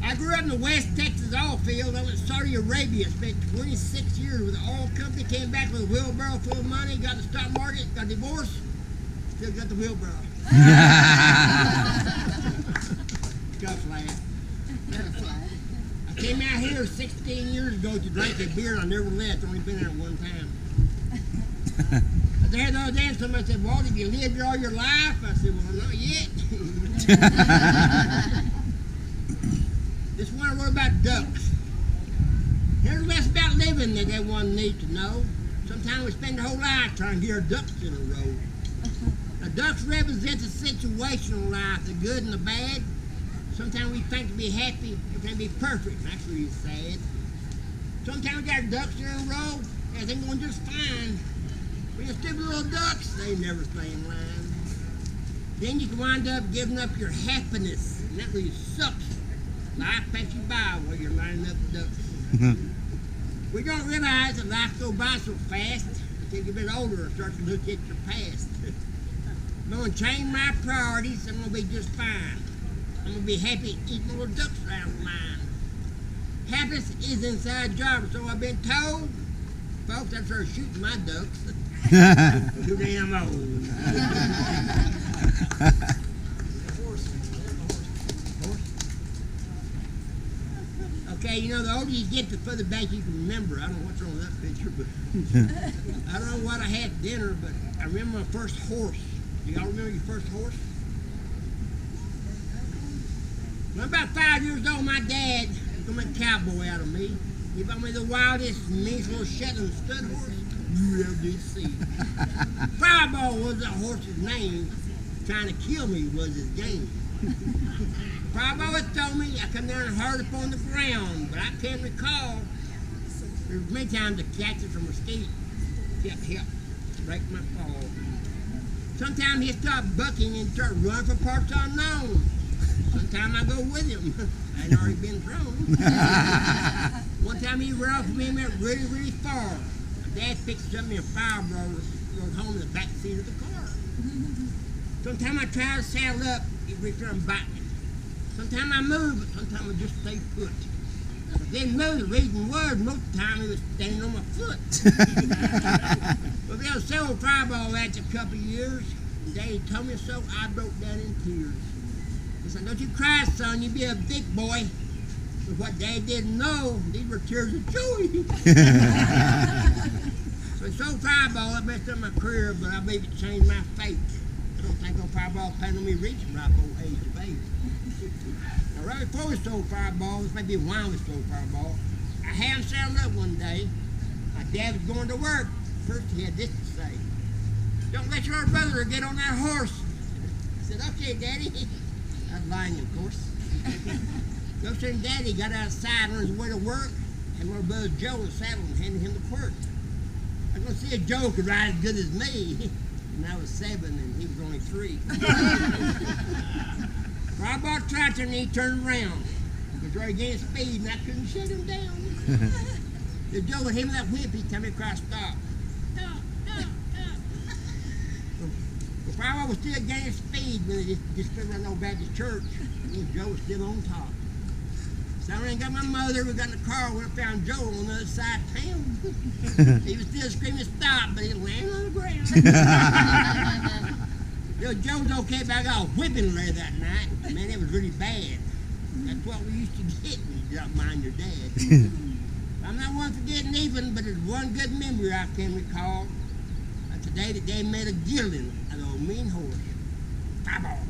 I grew up in the West Texas oil field. I went to Saudi Arabia, spent 26 years with the oil company, came back with a wheelbarrow full of money, got the stock market, got divorced, still got the wheelbarrow. Got flat. I came out here 16 years ago to drink a beer and I never left, only been there one time. I was there the other day and somebody said, "Walt, have you lived here all your life?" I said, "Well, not yet." This one I wrote about ducks. Here's less about living that everyone needs to know. Sometimes we spend our whole life trying to get our ducks in a row. Now, ducks represent the situational life, the good and the bad. Sometimes we think to be happy, everything be perfect, and that's really sad. Sometimes we got our ducks in a row, everything going just fine. When you're stupid little ducks, they never stay in line. Then you can wind up giving up your happiness, and that really sucks. Life passes you by while you're lining up the ducks. We don't realize that life goes by so fast until you get a bit older and start to look at your past. I'm going to change my priorities. I'm going to be just fine. I'm going to be happy eating little ducks around the line. Happiness is inside job, so I've been told. Folks, I started shooting my ducks. Too damn old. Okay, you know, the older you get, the further back you can remember. I don't know what's wrong with that picture, but I don't know what I had for dinner, but I remember my first horse. Do y'all remember your first horse? When I was about 5 years old, my dad was going to make a cowboy out of me. He bought me the wildest, meanest little Shetland stud horse you ever did see. Fireball was the horse's name. Trying to kill me was his game. Fireball had told me I come down and hard up on the ground, but I can't recall. There was many times to catch it from a skate. Kept help break my fall. Sometimes he'd stop bucking and start running for parts unknown. Sometimes I go with him. I had already been thrown. One time he ran off with me and went really, really far. My dad picked up me a Fireball and rode home in the back seat of the car. Sometimes I try to saddle up, he'd reach around and bite me. Sometimes I move, but sometimes I just stay put. If I didn't move, the reason was most of the time he was standing on my foot. But we had several Fireball after a couple of years. And Daddy told me so, I broke down in tears. He said, "Don't you cry, son, you be a big boy." But what Dad didn't know, these were tears of joy. So he sold Fireball, I messed up my career, but I believe it changed my fate. I don't think no Fireball planned on me reaching ripe old age of 8. Now, right before we sold Fireball, this may be why we sold Fireball, I had him saddled up one day. My dad was going to work. First he had this to say: "Don't let your older brother get on that horse." I said, "Okay, Daddy." I was lying, of course. So soon Daddy got outside on his way to work, and little brother Joe in the saddle and handed him the quirt. I was going to see if Joe could ride as good as me. And I was 7 and he was only 3. Fireball tractor and he turned around. He was ready to gain speed and I couldn't shut him down. The Joe with him with that whip, he told me to cry, "Stop. Stop, stop, stop." The Fireball was still gaining speed when they just stood around the old Baptist church. And Joe was still on top. So I got my mother, we got in the car, went and found Joe on the other side of town. He was still screaming stop, but he landed on the ground. Joe was okay, but I got a whipping there that night. Man, it was really bad. That's what we used to get when you don't mind your dad. I'm not one for getting even, but there's one good memory I can recall. That's the day that they made a gelding out of a mean horse. Fireball.